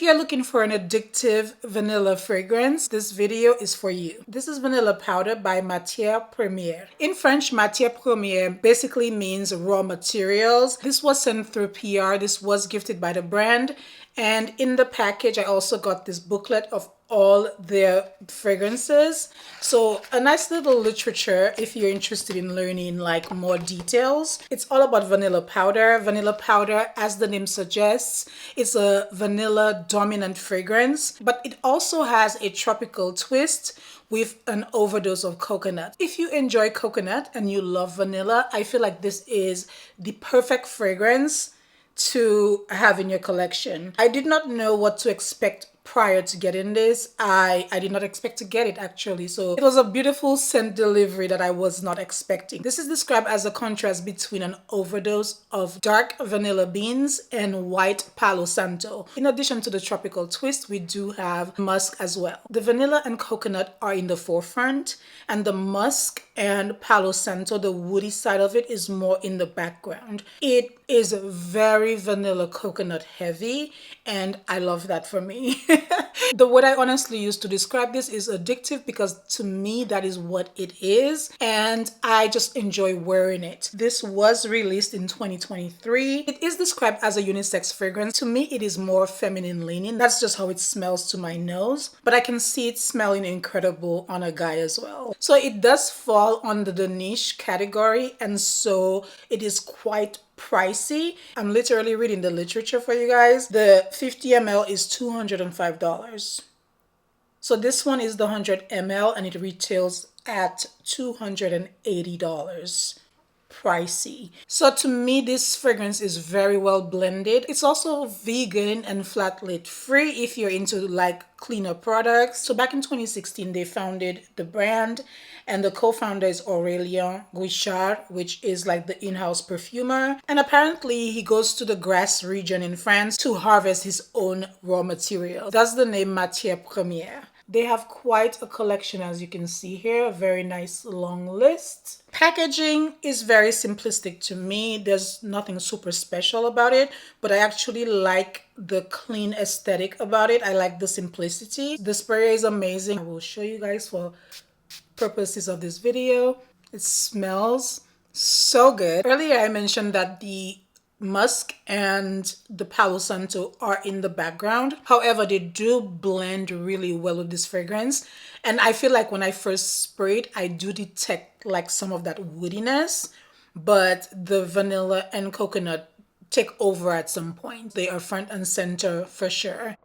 you're looking for an addictive vanilla fragrance, this video is for you. This is vanilla powder by Matière Première. In French, Matière Première basically means raw materials. This was sent through PR. This was gifted by the brand. And in the package, I also got this booklet of all their fragrances. So a nice little literature if you're interested in learning like more details. It's all about vanilla powder. Vanilla powder, as the name suggests, is a vanilla dominant fragrance, but it also has a tropical twist with an overdose of coconut. If you enjoy coconut and you love vanilla, I feel like this is the perfect fragrance to have in your collection. I did not know what to expect prior to getting this. I did not expect to get it actually. So it was a beautiful scent delivery that I was not expecting. This is described as a contrast between an overdose of dark vanilla beans and white Palo Santo. In addition to the tropical twist, we do have musk as well. The vanilla and coconut are in the forefront, and the musk and Palo Santo, the woody side of it, is more in the background. It is very vanilla coconut heavy, and I love that for me. The word I honestly use to describe this is addictive, because to me that is what it is, and I just enjoy wearing it. This was released in 2023. It is described as a unisex fragrance. To me, it is more feminine leaning. That's just how it smells to my nose, but I can see it smelling incredible on a guy as well. So it does fall under the niche category, and so it is quite pricey. I'm literally reading the literature for you guys. The 50 ml is $205. So this one is the 100 ml and it retails at $280. Pricey. So to me, this fragrance is very well blended. It's also vegan and flat lid free if you're into like cleaner products. So back in 2016, they founded the brand, and the co-founder is Aurélien Guichard, which is like the in-house perfumer. And apparently he goes to the Grasse region in France to harvest his own raw material. That's the name Matière Première. They have quite a collection, as you can see here, a very nice long list. Packaging is very simplistic to me. There's nothing super special about it, but I actually like the clean aesthetic about it. I like the simplicity. The spray is amazing. I will show you guys for purposes of this video. It smells so good. Earlier I mentioned that the musk and the Palo Santo are in the background. However, they do blend really well with this fragrance. And I feel like when I first sprayed, I do detect like some of that woodiness, but the vanilla and coconut take over at some point. They are front and center for sure.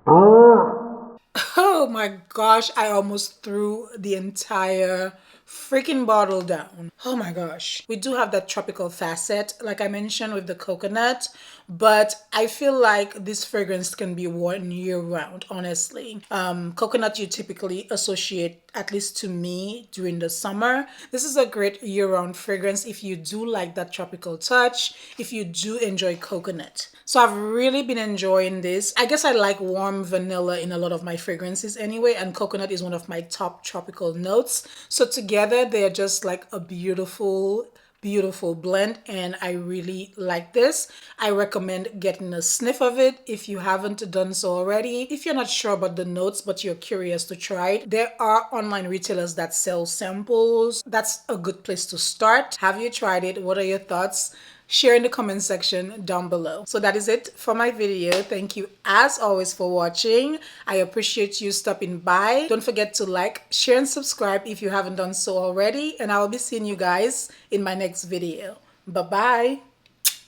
Oh my gosh, I almost threw the entire freaking bottle down. Oh my gosh. We do have that tropical facet, like I mentioned, with the coconut, but I feel like this fragrance can be worn year round, honestly. Coconut you typically associate, at least to me, during the summer. This is a great year-round fragrance if you do like that tropical touch, if you do enjoy coconut. So I've really been enjoying this. I guess I like warm vanilla in a lot of my fragrances anyway, and coconut is one of my top tropical notes. So together they're just like a beautiful blend, and I really like this. I recommend getting a sniff of it if you haven't done so already. If you're not sure about the notes but you're curious to try it, there are online retailers that sell samples. That's a good place to start. Have you tried it? What are your thoughts? Share in the comment section down below. So that is it for my video. Thank you as always for watching. I appreciate you stopping by. Don't forget to like, share, and subscribe if you haven't done so already. And I will be seeing you guys in my next video. Bye-bye.